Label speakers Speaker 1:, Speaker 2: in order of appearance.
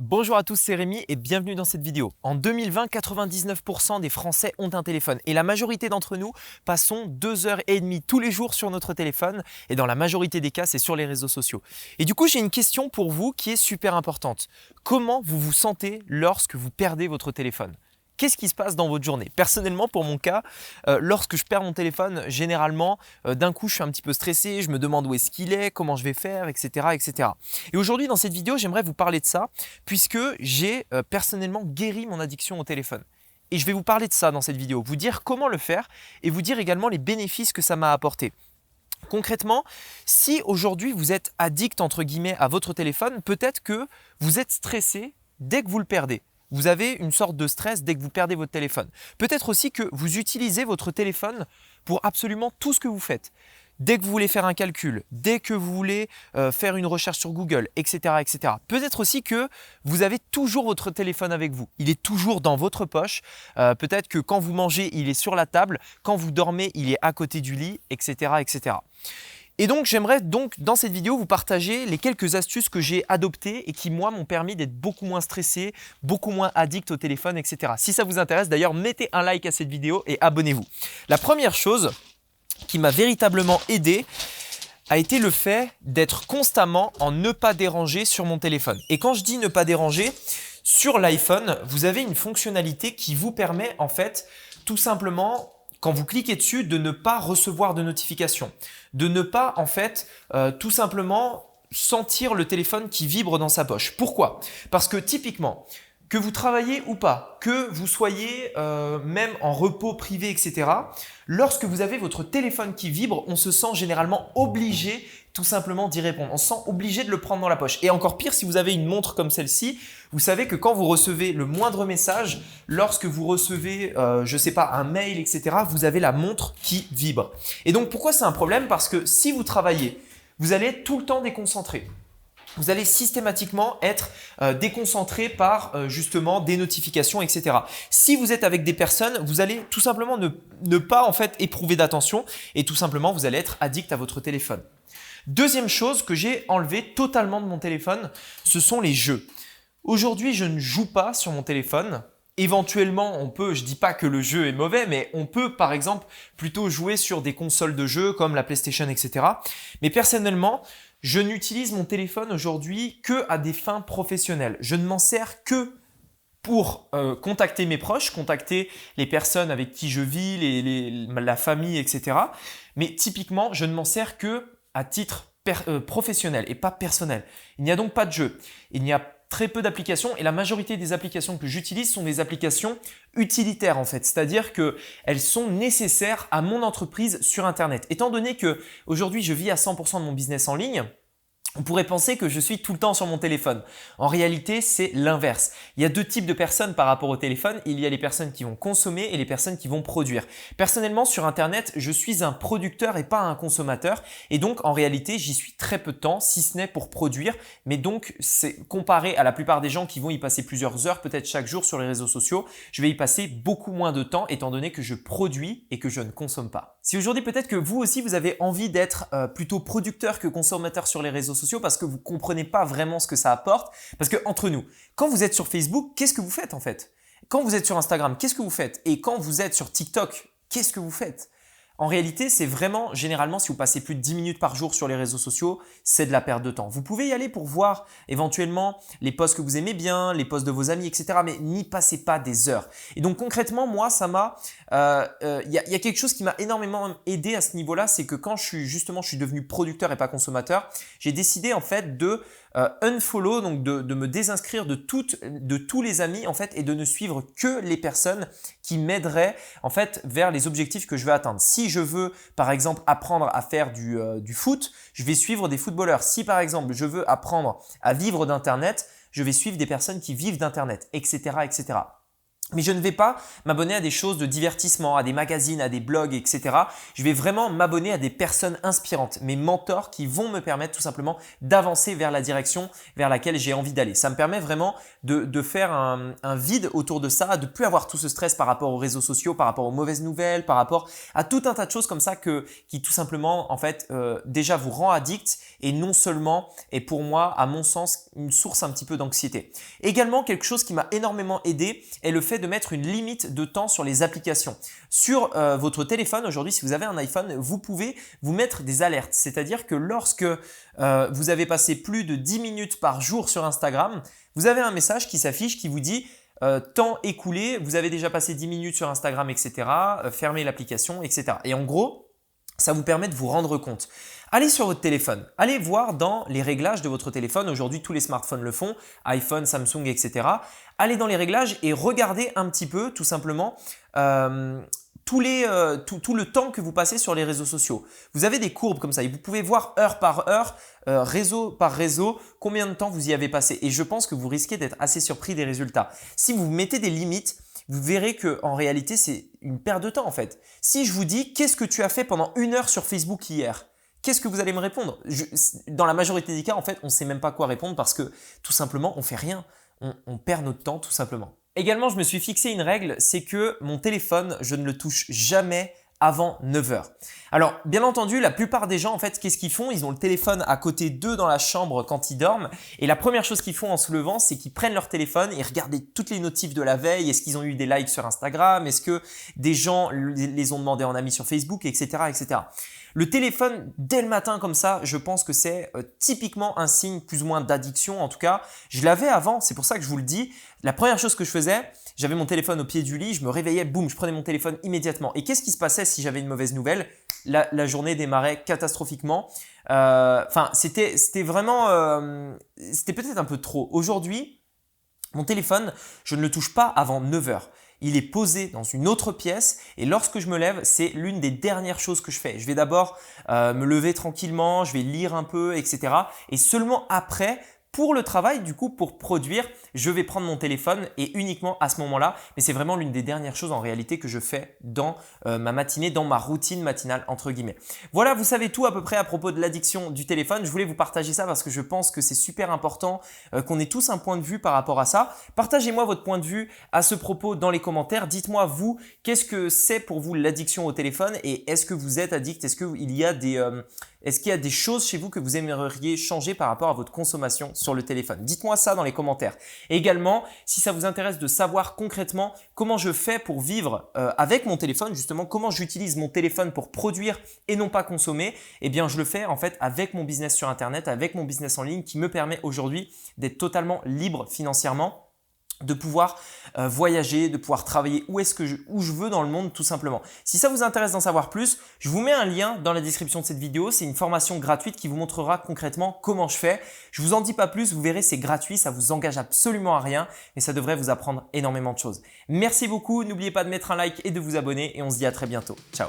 Speaker 1: Bonjour à tous, c'est Rémi et bienvenue dans cette vidéo. En 2020, 99% des Français ont un téléphone et la majorité d'entre nous passons 2 heures et demie tous les jours sur notre téléphone et dans la majorité des cas, c'est sur les réseaux sociaux. Et du coup, j'ai une question pour vous qui est super importante. Comment vous vous sentez lorsque vous perdez votre téléphone ? Qu'est-ce qui se passe dans votre journée? Personnellement, pour mon cas, lorsque je perds mon téléphone, généralement, d'un coup, je suis un petit peu stressé, je me demande où est-ce qu'il est, comment je vais faire, etc., etc. Et aujourd'hui, dans cette vidéo, j'aimerais vous parler de ça, puisque j'ai personnellement guéri mon addiction au téléphone. Et je vais vous parler de ça dans cette vidéo, vous dire comment le faire et vous dire également les bénéfices que ça m'a apporté. Concrètement, si aujourd'hui vous êtes addict entre guillemets à votre téléphone, peut-être que vous êtes stressé dès que vous le perdez. Vous avez une sorte de stress dès que vous perdez votre téléphone. Peut-être aussi que vous utilisez votre téléphone pour absolument tout ce que vous faites. Dès que vous voulez faire un calcul, dès que vous voulez faire une recherche sur Google, etc., etc. Peut-être aussi que vous avez toujours votre téléphone avec vous. Il est toujours dans votre poche. Peut-être que quand vous mangez, il est sur la table. Quand vous dormez, il est à côté du lit, etc., etc. Et donc, j'aimerais donc dans cette vidéo vous partager les quelques astuces que j'ai adoptées et qui, moi, m'ont permis d'être beaucoup moins stressé, beaucoup moins addict au téléphone, etc. Si ça vous intéresse, d'ailleurs, mettez un like à cette vidéo et abonnez-vous. La première chose qui m'a véritablement aidé a été le fait d'être constamment en ne pas déranger sur mon téléphone. Et quand je dis ne pas déranger, sur l'iPhone, vous avez une fonctionnalité qui vous permet en fait tout simplement quand vous cliquez dessus, de ne pas recevoir de notifications, de ne pas en fait tout simplement sentir le téléphone qui vibre dans sa poche. Pourquoi? Parce que typiquement, que vous travaillez ou pas, que vous soyez même en repos privé, etc., lorsque vous avez votre téléphone qui vibre, on se sent généralement obligé tout simplement d'y répondre. On se sent obligé de le prendre dans la poche. Et encore pire, si vous avez une montre comme celle-ci, vous savez que quand vous recevez le moindre message, lorsque vous recevez, je ne sais pas, un mail, etc., vous avez la montre qui vibre. Et donc, pourquoi c'est un problème? Parce que si vous travaillez, vous allez être tout le temps déconcentré. Vous allez systématiquement être déconcentré par justement des notifications, etc. Si vous êtes avec des personnes, vous allez tout simplement ne pas en fait éprouver d'attention et tout simplement vous allez être addict à votre téléphone. Deuxième chose que j'ai enlevé totalement de mon téléphone, ce sont les jeux. Aujourd'hui, je ne joue pas sur mon téléphone. Éventuellement, on peut, je dis pas que le jeu est mauvais, mais on peut par exemple plutôt jouer sur des consoles de jeux comme la PlayStation, etc. Mais personnellement, je n'utilise mon téléphone aujourd'hui que à des fins professionnelles. Je ne m'en sers que pour contacter mes proches, contacter les personnes avec qui je vis, la famille, etc. Mais typiquement, je ne m'en sers que à titre professionnel et pas personnel. Il n'y a donc pas de jeu. Il n'y a très peu d'applications et la majorité des applications que j'utilise sont des applications utilitaires en fait, c'est-à-dire qu'elles sont nécessaires à mon entreprise sur Internet. Étant donné que aujourd'hui je vis à 100% de mon business en ligne, on pourrait penser que je suis tout le temps sur mon téléphone. En réalité, c'est l'inverse. Il y a deux types de personnes par rapport au téléphone. Il y a les personnes qui vont consommer et les personnes qui vont produire. Personnellement, sur Internet, je suis un producteur et pas un consommateur. Et donc, en réalité, j'y suis très peu de temps, si ce n'est pour produire. Mais donc, c'est comparé à la plupart des gens qui vont y passer plusieurs heures, peut-être chaque jour sur les réseaux sociaux, je vais y passer beaucoup moins de temps étant donné que je produis et que je ne consomme pas. Si aujourd'hui, peut-être que vous aussi, vous avez envie d'être plutôt producteur que consommateur sur les réseaux sociaux, parce que vous comprenez pas vraiment ce que ça apporte. Parce que entre nous, quand vous êtes sur Facebook, qu'est-ce que vous faites en fait? Quand vous êtes sur Instagram, qu'est-ce que vous faites? Et quand vous êtes sur TikTok, qu'est-ce que vous faites? En réalité, c'est vraiment, généralement, si vous passez plus de 10 minutes par jour sur les réseaux sociaux, c'est de la perte de temps. Vous pouvez y aller pour voir éventuellement les posts que vous aimez bien, les posts de vos amis, etc. Mais n'y passez pas des heures. Et donc concrètement, moi, ça m'a, il y a quelque chose qui m'a énormément aidé à ce niveau-là, c'est que quand je suis devenu producteur et pas consommateur, j'ai décidé en fait de unfollow, donc de me désinscrire de tous les amis en fait et de ne suivre que les personnes qui m'aideraient en fait vers les objectifs que je veux atteindre. Si je veux par exemple apprendre à faire du foot, je vais suivre des footballeurs. Si par exemple je veux apprendre à vivre d'internet, je vais suivre des personnes qui vivent d'internet, etc., etc. Mais je ne vais pas m'abonner à des choses de divertissement, à des magazines, à des blogs, etc. Je vais vraiment m'abonner à des personnes inspirantes, mes mentors qui vont me permettre tout simplement d'avancer vers la direction vers laquelle j'ai envie d'aller. Ça me permet vraiment de faire un vide autour de ça, de plus avoir tout ce stress par rapport aux réseaux sociaux, par rapport aux mauvaises nouvelles, par rapport à tout un tas de choses comme ça qui tout simplement en fait déjà vous rend addict et non seulement est pour moi à mon sens une source un petit peu d'anxiété. Également quelque chose qui m'a énormément aidé est le fait de mettre une limite de temps sur les applications. Sur votre téléphone, aujourd'hui, si vous avez un iPhone, vous pouvez vous mettre des alertes. C'est-à-dire que lorsque vous avez passé plus de 10 minutes par jour sur Instagram, vous avez un message qui s'affiche qui vous dit temps écoulé, vous avez déjà passé 10 minutes sur Instagram, etc. Fermez l'application, etc. Et en gros, ça vous permet de vous rendre compte. Allez sur votre téléphone, allez voir dans les réglages de votre téléphone. Aujourd'hui, tous les smartphones le font, iPhone, Samsung, etc. Allez dans les réglages et regardez un petit peu tout simplement tout le temps que vous passez sur les réseaux sociaux. Vous avez des courbes comme ça et vous pouvez voir heure par heure, réseau par réseau, combien de temps vous y avez passé. Et je pense que vous risquez d'être assez surpris des résultats. Si vous mettez des limites, vous verrez que en réalité, c'est une perte de temps en fait. Si je vous dis « Qu'est-ce que tu as fait pendant 1 heure sur Facebook hier ?» Qu'est-ce que vous allez me répondre? Dans la majorité des cas, en fait, on ne sait même pas quoi répondre parce que tout simplement, on ne fait rien. On perd notre temps tout simplement. Également, je me suis fixé une règle, c'est que mon téléphone, je ne le touche jamais avant 9 heures. Alors, bien entendu, la plupart des gens, en fait, qu'est-ce qu'ils font? Ils ont le téléphone à côté d'eux dans la chambre quand ils dorment. Et la première chose qu'ils font en se levant, c'est qu'ils prennent leur téléphone et regardent toutes les notifs de la veille. Est-ce qu'ils ont eu des likes sur Instagram? Est-ce que des gens les ont demandé en ami sur Facebook, etc., etc. Le téléphone, dès le matin comme ça, je pense que c'est typiquement un signe plus ou moins d'addiction. En tout cas, je l'avais avant, c'est pour ça que je vous le dis. La première chose que je faisais, j'avais mon téléphone au pied du lit, je me réveillais, boum, je prenais mon téléphone immédiatement. Et qu'est-ce qui se passait si j'avais une mauvaise nouvelle? La journée démarrait catastrophiquement. C'était vraiment, c'était peut-être un peu trop. Aujourd'hui, mon téléphone, je ne le touche pas avant 9 heures. Il est posé dans une autre pièce et lorsque je me lève, c'est l'une des dernières choses que je fais. Je vais d'abord me lever tranquillement, je vais lire un peu, etc. Et seulement après, pour le travail, du coup, pour produire, je vais prendre mon téléphone et uniquement à ce moment-là. Mais c'est vraiment l'une des dernières choses en réalité que je fais dans ma matinée, dans ma routine matinale entre guillemets. Voilà, vous savez tout à peu près à propos de l'addiction du téléphone. Je voulais vous partager ça parce que je pense que c'est super important qu'on ait tous un point de vue par rapport à ça. Partagez-moi votre point de vue à ce propos dans les commentaires. Dites-moi vous, qu'est-ce que c'est pour vous l'addiction au téléphone et est-ce que vous êtes addict? Est-ce qu'il y a des choses chez vous que vous aimeriez changer par rapport à votre consommation sur le téléphone? Dites-moi ça dans les commentaires. Et également, si ça vous intéresse de savoir concrètement comment je fais pour vivre avec mon téléphone, justement comment j'utilise mon téléphone pour produire et non pas consommer, eh bien je le fais en fait avec mon business sur Internet, avec mon business en ligne qui me permet aujourd'hui d'être totalement libre financièrement, de pouvoir voyager, de pouvoir travailler où je veux dans le monde tout simplement. Si ça vous intéresse d'en savoir plus, je vous mets un lien dans la description de cette vidéo. C'est une formation gratuite qui vous montrera concrètement comment je fais. Je vous en dis pas plus, vous verrez, c'est gratuit, ça vous engage absolument à rien et ça devrait vous apprendre énormément de choses. Merci beaucoup, n'oubliez pas de mettre un like et de vous abonner et on se dit à très bientôt. Ciao.